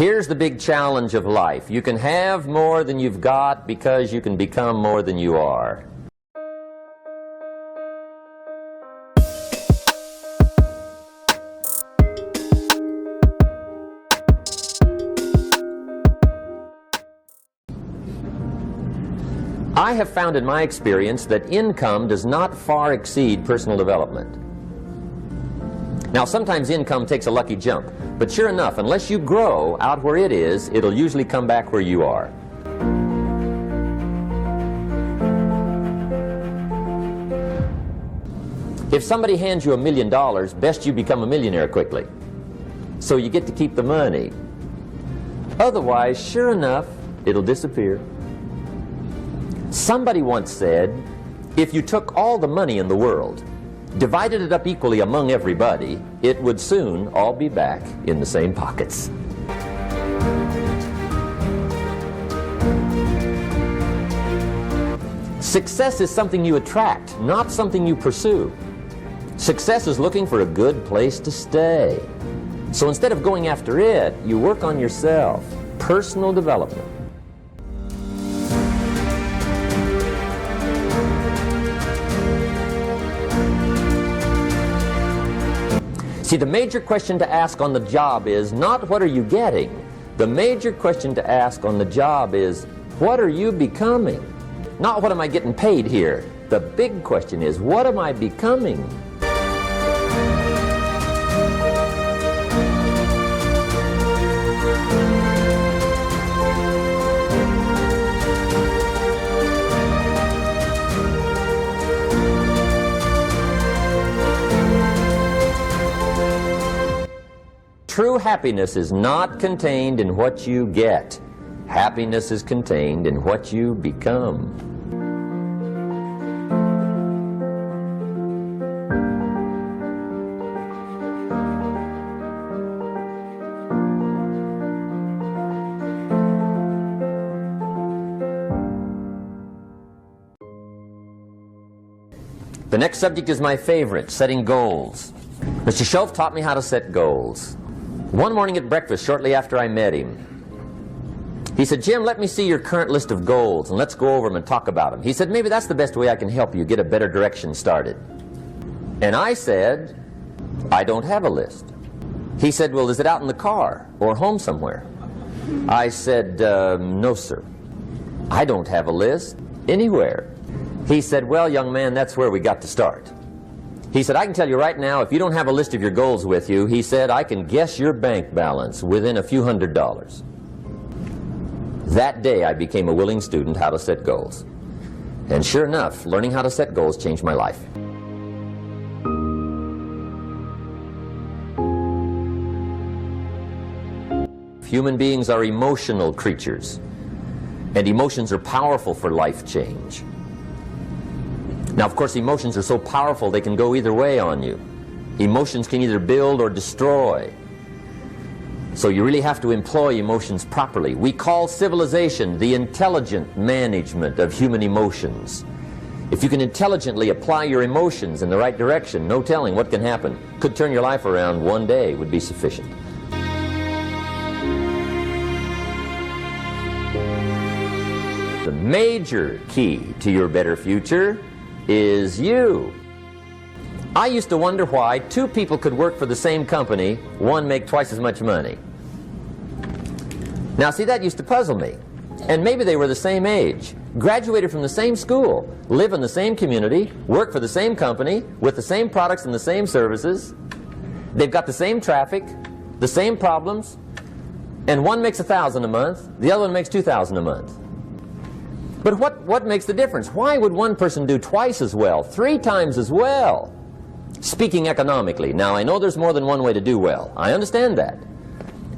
Here's the big challenge of life. You can have more than you've got because you can become more than you are. I have found in my experience that income does not far exceed personal development. Now, sometimes income takes a lucky jump, but sure enough, unless you grow out where it is, it'll usually come back where you are. If somebody hands you $1 million, best you become a millionaire quickly, so you get to keep the money. Otherwise, sure enough, it'll disappear. Somebody once said, if you took all the money in the world, divided it up equally among everybody, it would soon all be back in the same pockets. Success is something you attract, not something you pursue. Success is looking for a good place to stay. So instead of going after it, you work on yourself. Personal development. See, the major question to ask on the job is not what are you getting. The major question to ask on the job is what are you becoming? Not what am I getting paid here. The big question is what am I becoming? True happiness is not contained in what you get. Happiness is contained in what you become. The next subject is my favorite, setting goals. Mr. Shelf taught me how to set goals. One morning at breakfast, shortly after I met him, he said, Jim, let me see your current list of goals and let's go over them and talk about them. He said, maybe that's the best way I can help you get a better direction started. And I said, I don't have a list. He said, well, is it out in the car or home somewhere? I said, no, sir. I don't have a list anywhere. He said, well, young man, that's where we got to start. He said, I can tell you right now, if you don't have a list of your goals with you, he said, I can guess your bank balance within a few $100s. That day, I became a willing student how to set goals. And sure enough, learning how to set goals changed my life. Human beings are emotional creatures, and emotions are powerful for life change. Now, of course, emotions are so powerful they can go either way on you. Emotions can either build or destroy. So you really have to employ emotions properly. We call civilization the intelligent management of human emotions. If you can intelligently apply your emotions in the right direction, no telling what can happen. Could turn your life around one day would be sufficient. The major key to your better future is you. I used to wonder why two people could work for the same company, one make twice as much money. Now see, that used to puzzle me. And maybe they were the same age, graduated from the same school, live in the same community, work for the same company, with the same products and the same services. They've got the same traffic, the same problems, and one makes $1,000 a month, the other one makes $2,000 a month. But what makes the difference? Why would one person do twice as well, 3 times as well? Speaking economically, now I know there's more than one way to do well. I understand that.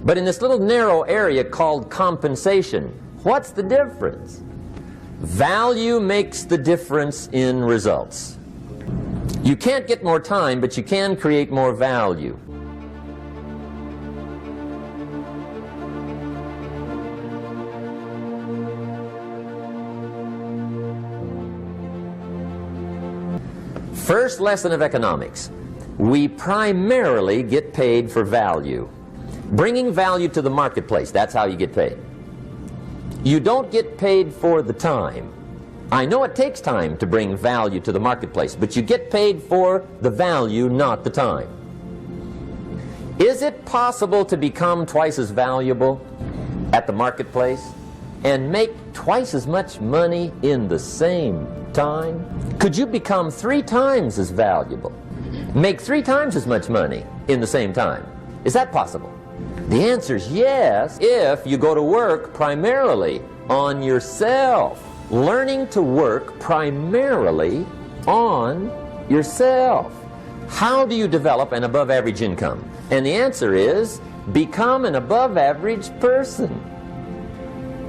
But in this little narrow area called compensation, what's the difference? Value makes the difference in results. You can't get more time, but you can create more value. First lesson of economics. We primarily get paid for value. Bringing value to the marketplace, that's how you get paid. You don't get paid for the time. I know it takes time to bring value to the marketplace, but you get paid for the value, not the time. Is it possible to become twice as valuable at the marketplace and make twice as much money in the same time? Could you become 3 times as valuable, make 3 times as much money in the same time? Is that possible? The answer is yes, if you go to work primarily on yourself. Learning to work primarily on yourself. How do you develop an above average income? And the answer is, become an above average person.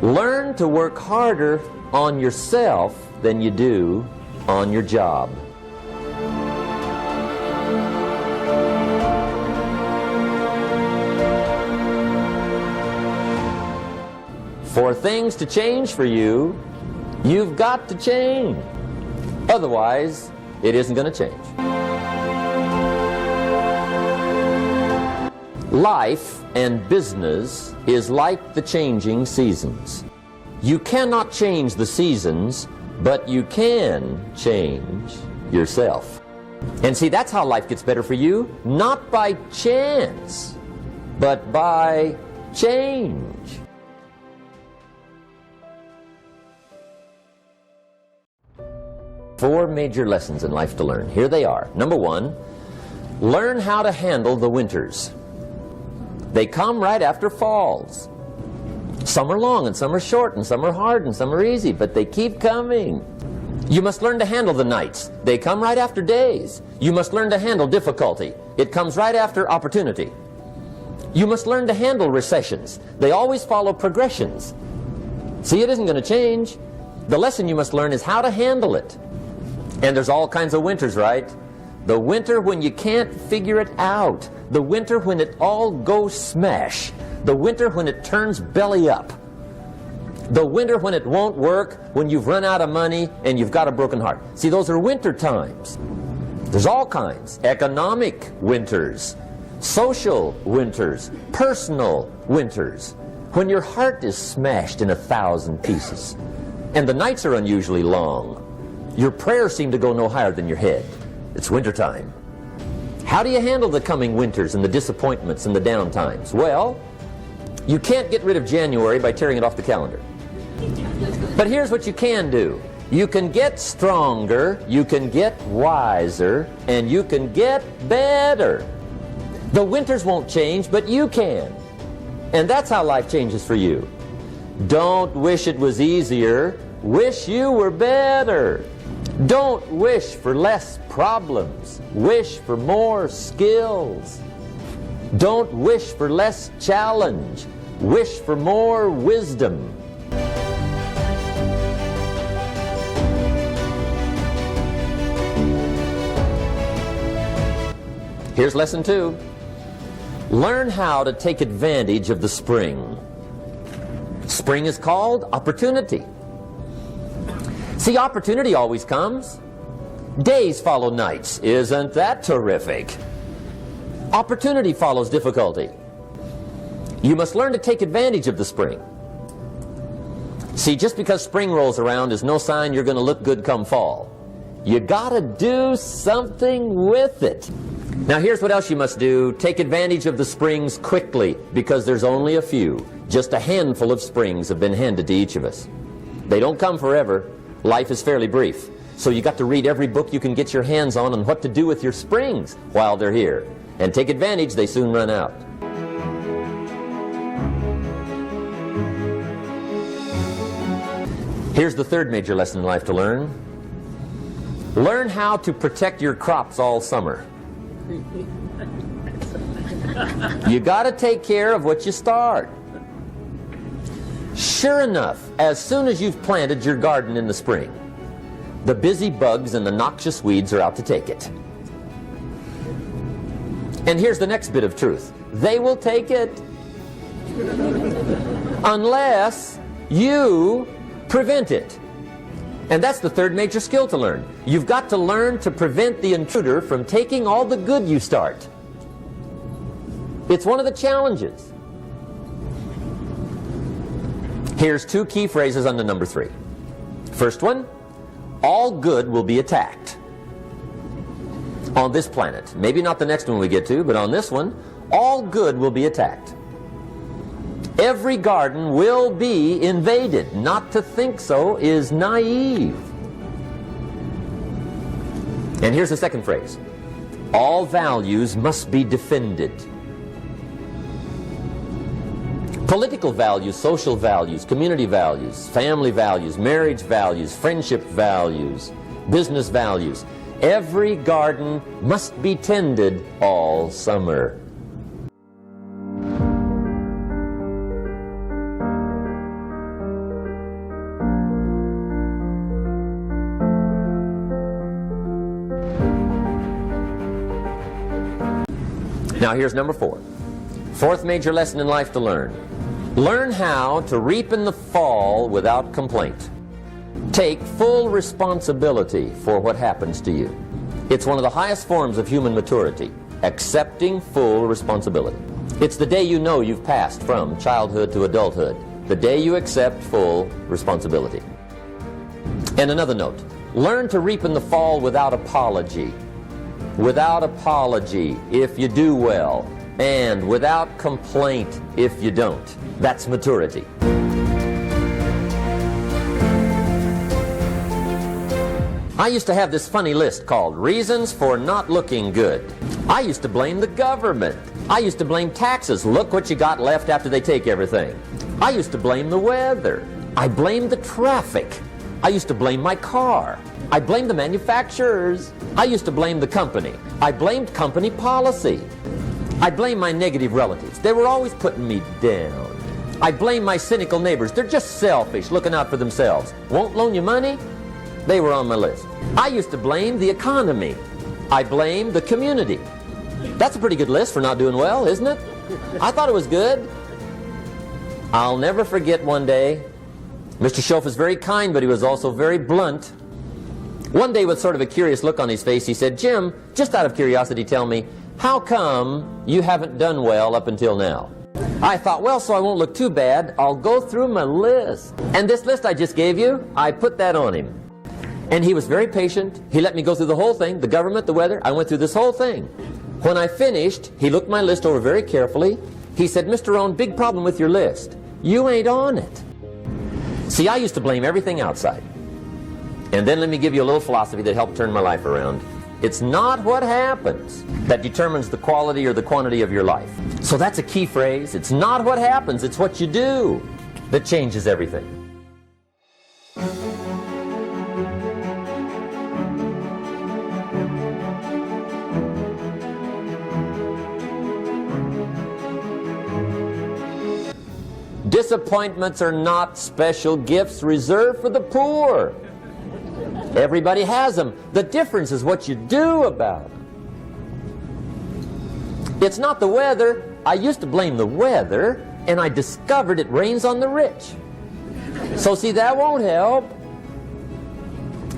Learn to work harder on yourself than you do on your job. For things to change for you, you've got to change. Otherwise, it isn't going to change. Life and business is like the changing seasons. You cannot change the seasons, but you can change yourself. And see, that's how life gets better for you, not by chance, but by change. Four major lessons in life to learn. Here they are. Number 1, learn how to handle the winters. They come right after falls. Some are long and some are short and some are hard and some are easy, but they keep coming. You must learn to handle the nights. They come right after days. You must learn to handle difficulty. It comes right after opportunity. You must learn to handle recessions. They always follow progressions. See, it isn't going to change. The lesson you must learn is how to handle it. And there's all kinds of winters, right? The winter when you can't figure it out. The winter when it all goes smash. The winter when it turns belly up. The winter when it won't work, when you've run out of money and you've got a broken heart. See, those are winter times. There's all kinds. Economic winters, social winters, personal winters. When your heart is smashed in 1,000 pieces and the nights are unusually long. Your prayers seem to go no higher than your head. It's wintertime. How do you handle the coming winters and the disappointments and the down times? Well, you can't get rid of January by tearing it off the calendar. But here's what you can do. You can get stronger, you can get wiser, and you can get better. The winters won't change, but you can. And that's how life changes for you. Don't wish it was easier. Wish you were better. Don't wish for less problems. Wish for more skills. Don't wish for less challenge. Wish for more wisdom. Here's lesson 2. Learn how to take advantage of the spring. Spring is called opportunity. See, opportunity always comes. Days follow nights. Isn't that terrific? Opportunity follows difficulty. You must learn to take advantage of the spring. See, just because spring rolls around is no sign you're going to look good come fall. You gotta do something with it. Now here's what else you must do. Take advantage of the springs quickly, because there's only a few. Just a handful of springs have been handed to each of us. They don't come forever. Life is fairly brief. So you got to read every book you can get your hands on what to do with your springs while they're here. And take advantage, they soon run out. Here's the third major lesson in life to learn. Learn how to protect your crops all summer. You got to take care of what you start. Sure enough, as soon as you've planted your garden in the spring, the busy bugs and the noxious weeds are out to take it. And here's the next bit of truth. They will take it unless you prevent it. And that's the third major skill to learn. You've got to learn to prevent the intruder from taking all the good you start. It's one of the challenges. Here's two key phrases under number 3. First one, all good will be attacked. On this planet. Maybe not the next one we get to, but on this one, all good will be attacked. Every garden will be invaded. Not to think so is naive. And here's the second phrase. All values must be defended. Political values, social values, community values, family values, marriage values, friendship values, business values. Every garden must be tended all summer. Now here's number 4. Fourth major lesson in life to learn. Learn how to reap in the fall without complaint. Take full responsibility for what happens to you. It's one of the highest forms of human maturity, accepting full responsibility. It's the day you know you've passed from childhood to adulthood, the day you accept full responsibility. And another note, learn to reap in the fall without apology. Without apology if you do well, and without complaint if you don't. That's maturity. I used to have this funny list called Reasons for Not Looking Good. I used to blame the government. I used to blame taxes. Look what you got left after they take everything. I used to blame the weather. I blamed the traffic. I used to blame my car. I blamed the manufacturers. I used to blame the company. I blamed company policy. I blamed my negative relatives. They were always putting me down. I blamed my cynical neighbors. They're just selfish, looking out for themselves. Won't loan you money? They were on my list. I used to blame the economy. I blamed the community. That's a pretty good list for not doing well, isn't it? I thought it was good. I'll never forget one day. Mr. Schoaf was very kind, but he was also very blunt. One day, with sort of a curious look on his face, he said, "Jim, just out of curiosity, tell me, how come you haven't done well up until now?" I thought, well, so I won't look too bad, I'll go through my list. And this list I just gave you, I put that on him. And he was very patient. He let me go through the whole thing, the government, the weather. I went through this whole thing. When I finished, he looked my list over very carefully. He said, "Mr. Rohn, big problem with your list. You ain't on it." See, I used to blame everything outside. And then let me give you a little philosophy that helped turn my life around. It's not what happens that determines the quality or the quantity of your life. So that's a key phrase. It's not what happens, it's what you do that changes everything. Disappointments are not special gifts reserved for the poor. Everybody has them. The difference is what you do about them. It's not the weather. I used to blame the weather, and I discovered it rains on the rich. So see, that won't help.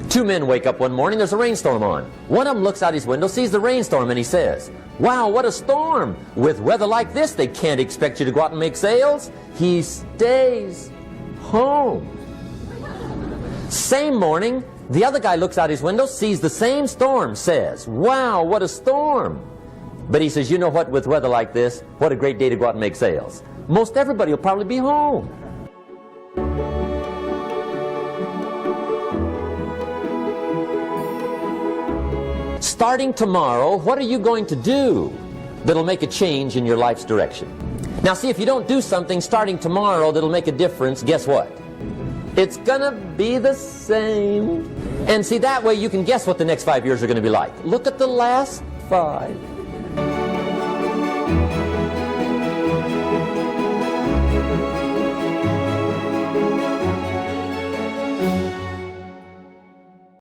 Two men wake up one morning, there's a rainstorm on. One of them looks out his window, sees the rainstorm, and he says, "Wow, what a storm. With weather like this, they can't expect you to go out and make sales." He stays home. Same morning, the other guy looks out his window, sees the same storm, says, "Wow, what a storm." But he says, "You know what, with weather like this, what a great day to go out and make sales. Most everybody will probably be home." Starting tomorrow, what are you going to do that'll make a change in your life's direction? Now see, if you don't do something starting tomorrow that'll make a difference, guess what? It's gonna be the same. And see, that way you can guess what the next 5 years are gonna be like. Look at the last 5.